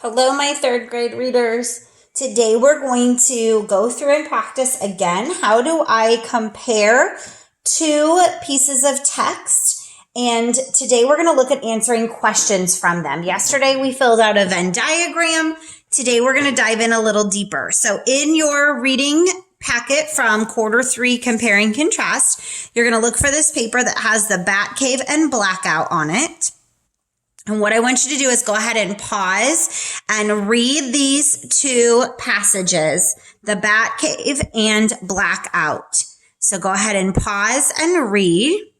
Hello, my third grade readers. Today we're going to go through and practice again. How do I compare two pieces of text? And today we're going to look at answering questions from them. Yesterday we filled out a Venn diagram. Today we're going to dive in a little deeper. So in your reading packet from quarter 3 compare and contrast, you're going to look for this paper that has the Bat Cave and Blackout on it. And what I want you to do is go ahead and pause and read these two passages, the Bat Cave and Blackout. So go ahead and pause and read.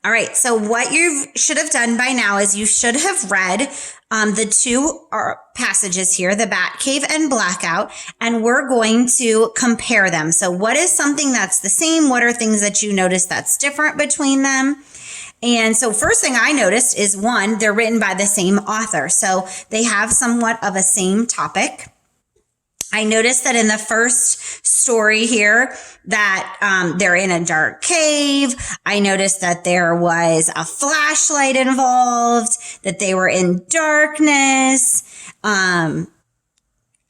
All right, so what you should have done by now is you should have read the two passages here, the Bat Cave and Blackout, and we're going to compare them. So what is something that's the same? What are things that you notice that's different between them? And so first thing I noticed is one, they're written by the same author. So they have somewhat of a same topic. I noticed that in the first story here that they're in a dark cave. I noticed that there was a flashlight involved, that they were in darkness, and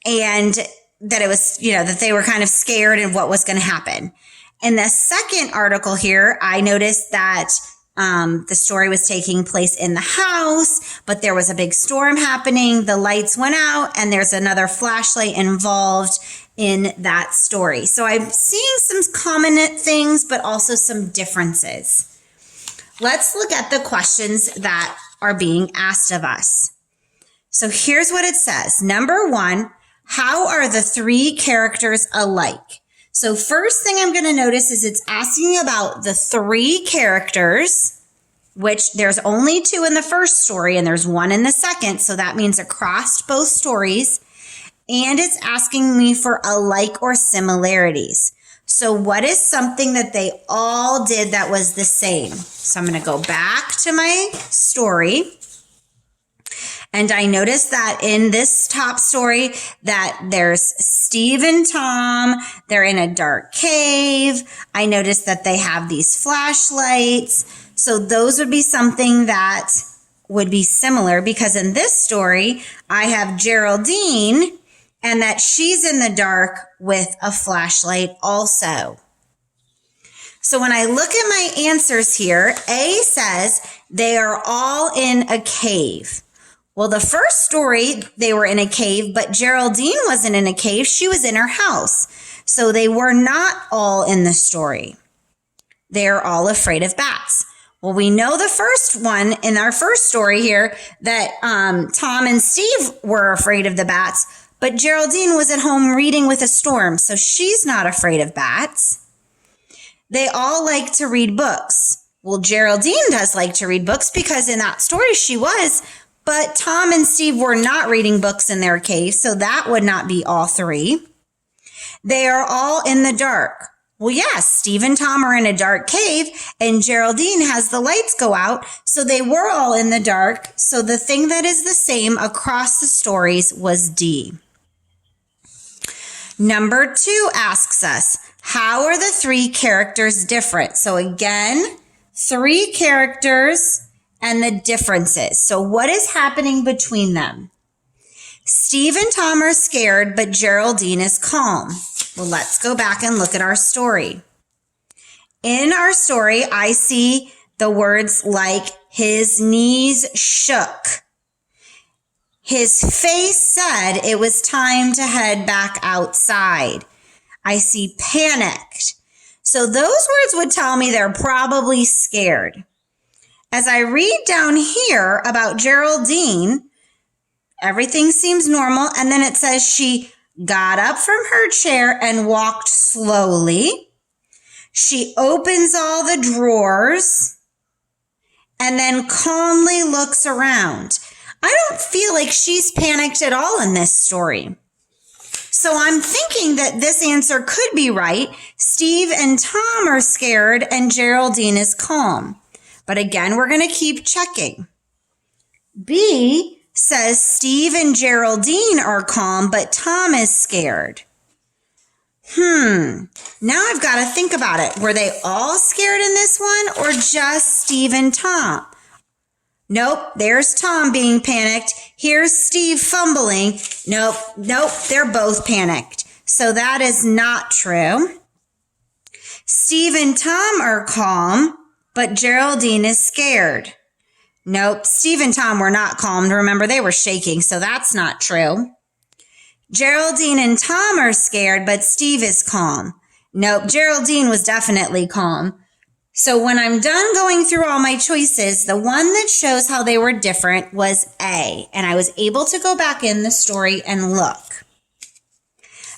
that it was, that they were kind of scared of what was going to happen. In the second article here, I noticed that the story was taking place in the house, but there was a big storm happening. The lights went out and there's another flashlight involved in that story. So I'm seeing some common things, but also some differences. Let's look at the questions that are being asked of us. So here's what it says. Number 1, how are the 3 characters alike? So first thing I'm going to notice is it's asking about the 3 characters, which there's only 2 in the first story and there's 1 in the second. So that means across both stories. And it's asking me for alike or similarities. So what is something that they all did that was the same? So I'm going to go back to my story. And I noticed that in this top story that there's Steve and Tom. They're in a dark cave. I noticed that they have these flashlights. So those would be something that would be similar because in this story, I have Geraldine and that she's in the dark with a flashlight also. So when I look at my answers here, A says they are all in a cave. Well, the first story, they were in a cave, but Geraldine wasn't in a cave. She was in her house. So they were not all in the story. They're all afraid of bats. Well, we know the first one in our first story here that Tom and Steve were afraid of the bats, but Geraldine was at home reading with a storm, so she's not afraid of bats. They all like to read books. Well, Geraldine does like to read books because in that story she was, but Tom and Steve were not reading books in their cave, so that would not be all 3. They are all in the dark. Well, yes, Steve and Tom are in a dark cave, and Geraldine has the lights go out, so they were all in the dark. So the thing that is the same across the stories was D. Number 2 asks us, how are the 3 characters different? So again, 3 characters and the differences. So what is happening between them? Steve and Tom are scared, but Geraldine is calm. Well, let's go back and look at our story. In our story, I see the words like his knees shook. His face said it was time to head back outside. I see panicked. So those words would tell me they're probably scared. As I read down here about Geraldine, everything seems normal. And then it says she got up from her chair and walked slowly. She opens all the drawers and then calmly looks around. I don't feel like she's panicked at all in this story. So I'm thinking that this answer could be right. Steve and Tom are scared and Geraldine is calm. But again, we're going to keep checking. B says Steve and Geraldine are calm, but Tom is scared. Now I've got to think about it. Were they all scared in this one or just Steve and Tom? Nope, there's Tom being panicked. Here's Steve fumbling. Nope, they're both panicked. So that is not true. Steve and Tom are calm, but Geraldine is scared. Nope, Steve and Tom were not calm. Remember, they were shaking, so that's not true. Geraldine and Tom are scared, but Steve is calm. Nope, Geraldine was definitely calm. So when I'm done going through all my choices, the one that shows how they were different was A, and I was able to go back in the story and look.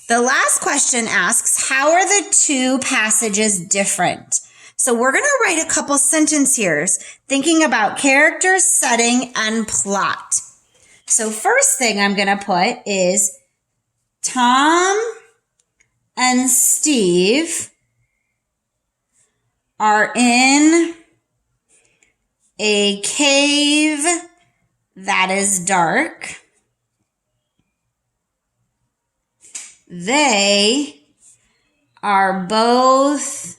The last question asks, how are the two passages different? So we're going to write a couple sentences here, thinking about characters, setting, and plot. So first thing I'm going to put is Tom and Steve are in a cave that is dark. They are both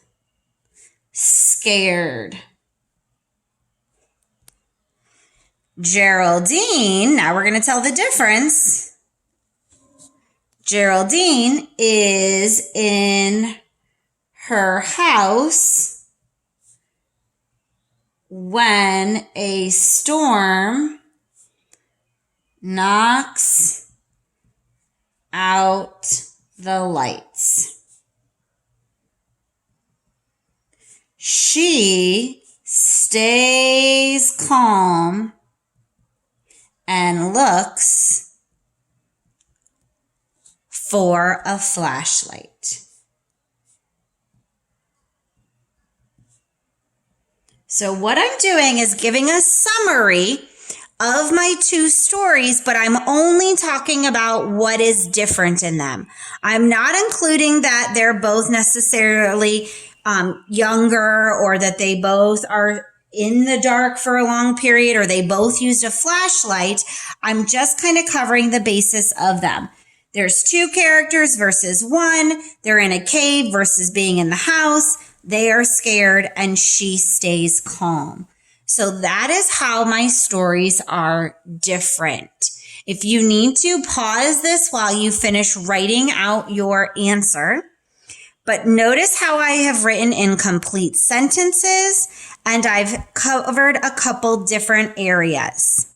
scared. Geraldine, now we're going to tell the difference. Geraldine is in her house when a storm knocks out the lights. She stays calm and looks for a flashlight. So what I'm doing is giving a summary of my two stories, but I'm only talking about what is different in them. I'm not including that they're both necessarily younger, or that they both are in the dark for a long period, or they both used a flashlight. I'm just kind of covering the basis of them. There's two characters versus one. They're in a cave versus being in the house. They are scared and she stays calm. So that is how my stories are different. If you need to, pause this while you finish writing out your answer. But notice how I have written incomplete sentences, and I've covered a couple different areas.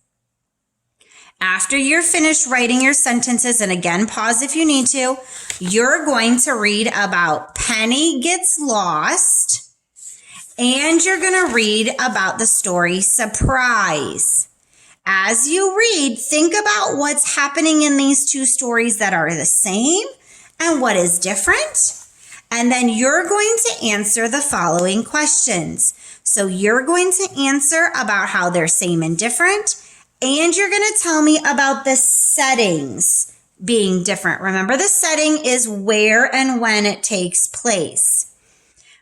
After you're finished writing your sentences, and again, pause if you need to, you're going to read about Penny Gets Lost, and you're going to read about the story Surprise. As you read, think about what's happening in these two stories that are the same and what is different. And then you're going to answer the following questions. So you're going to answer about how they're same and different, and you're going to tell me about the settings being different. Remember, the setting is where and when it takes place.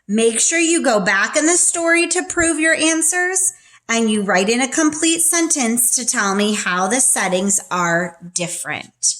Make sure you go back in the story to prove your answers, and you write in a complete sentence to tell me how the settings are different.